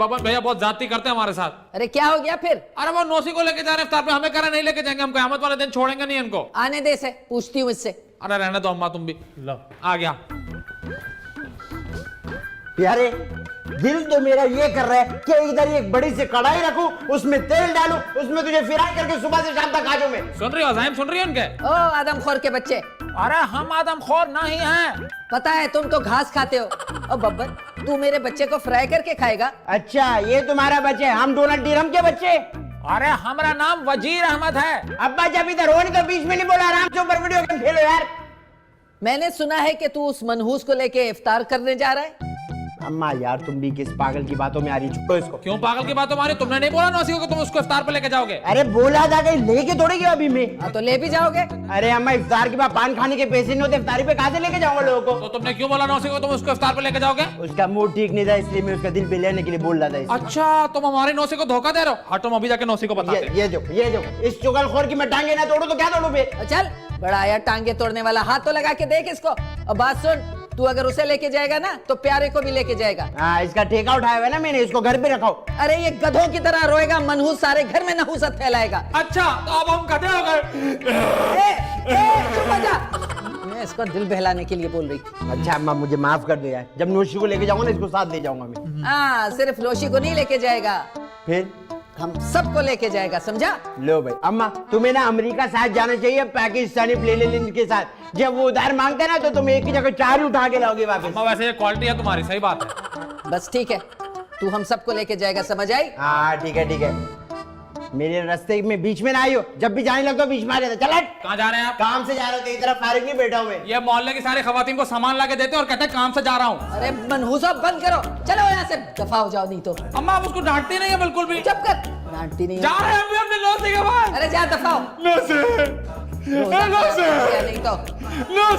पवन भैया बहुत जाती करते हैं हमारे साथ। अरे क्या हो गया फिर? अरे वो नौसी को लेके जा रहे हैं इफ्तार पे, हमें कह रहे नहीं लेके जाएंगे, हम कयामत वाले दिन छोड़ेंगे नहीं इनको। आने दे से, पूछती हूँ इससे। अरे रहने दो अम्मा, तुम भी लो आ गया। यारे दिल तो मेरा ये कर रहा है कि इधर एक बड़ी सी कढ़ाई रखूं, उसमें तेल डालूं, उसमें तुझे फ्राई करके सुबह से शाम तक खा जाऊं मैं। सुन रही हो अज़ाइम, सुन रही हो उनके? ओ आदमखोर के बच्चे, अरे हम आदमखोर नहीं हैं। पता है तुम तो घास खाते हो। ओ बब्बर, तू मेरे बच्चे को फ्राई करके खाएगा? अच्छा ये तुम्हारा बच्चे, हम डोनाल्ड ट्रम्प के बच्चे। अरे हमारा नाम वजीर अहमद है। अब्बा जब इधर हो नहीं तो बीच में नहीं बोला, आराम से ऊपर वीडियो गेम खेलो यार। मैंने सुना है कि तू उस मनहूस को लेके इफ्तार करने जा रहा है। अम्मा यार तुम भी किस पागल की बातों में आ रही, छुपो इसको। क्यों पागल की बात हमारी? तुमने नहीं बोला नौसी को कि तुम उसको इफ्तार पे लेके जाओगे? अरे बोला था कहीं लेके थोड़ी गया अभी मैं। हाँ तो ले भी जाओगे। अरे अम्मा इफ्तार के बाद पान खाने के पैसे नहीं होते, इफ्तारी पे कहाँ से लेके जाऊंगा लोगों को। तो तुमने क्यों बोला नौसी को तुम उसको इफ्तार पे लेके जाओगे? उसका मूड ठीक नहीं था इसलिए मैं उसका दिल पे लेने के लिए बोल रहा था इसलिए। अच्छा तुम हमारी नौसी को धोखा दे रहे हो। हटो, अभी जाके नौसी को बताते हैं। ये देखो इस चुगलखोर की मैं टांगे ना तोड़ू तो क्या तोड़ू फिर। चल बड़ा आया टांगे तोड़ने वाला, हाथ तो लगा के देख इसको। और बात सुन, तू अगर उसे लेके जाएगा ना तो प्यारे को भी लेके जाएगा। हाँ इसका ठेका उठाया हुआ है ना मैंने, इसको घर पे रखाओ। अरे ये गधों की तरह रोएगा, मनहूस सारे घर में नहूसत फैलाएगा। अच्छा तो अब हम गधे हो गए। चुप हो जा। मैं इसको दिल बहलाने के लिए बोल रही थी। अच्छा अम्मा मुझे माफ कर दो यार, जब नोशी को लेके जाऊंगा ना इसको साथ ले जाऊंगा मैं। हाँ सिर्फ लोशी को नहीं लेके जाएगा, फिर हम सबको लेके जाएगा, समझा? लो भाई अम्मा तुम्हें ना अमेरिका साथ जाना चाहिए पाकिस्तानी प्लेन के साथ। जब वो उधार मांगते ना तो तुम एक ही जगह चार ही उठा के लाओगे वापस। अम्मा वैसे ये क्वालिटी है तुम्हारी, सही बात है। बस ठीक है, तू हम सबको लेके जाएगा, समझ आई? हाँ ठीक है मेरे रास्ते में बीच में ना आइयो, जब भी जाने लगता बीच में आ जाता। चल हट। कहाँ जा रहे हैं आप? काम से जा रहे हो, तेरी तरफ फारिग नहीं बैठा हूं मैं। ये मोहल्ले की सारी खवातीन को सामान ला के देते हैं और कहते हैं काम से जा रहा हूँ। अरे मनहूसा बंद करो, चलो यहाँ से दफा हो जाओ, नहीं तो। अम्मा आप उसको डांटती नहीं है बिल्कुल भी। चुप कर, डांटती नहीं है। जा रहे हैं हम भी अपने नौसी के पास। अरे जा दफा हो। नौसी, रोजा नौसी, नहीं तो। नौसी।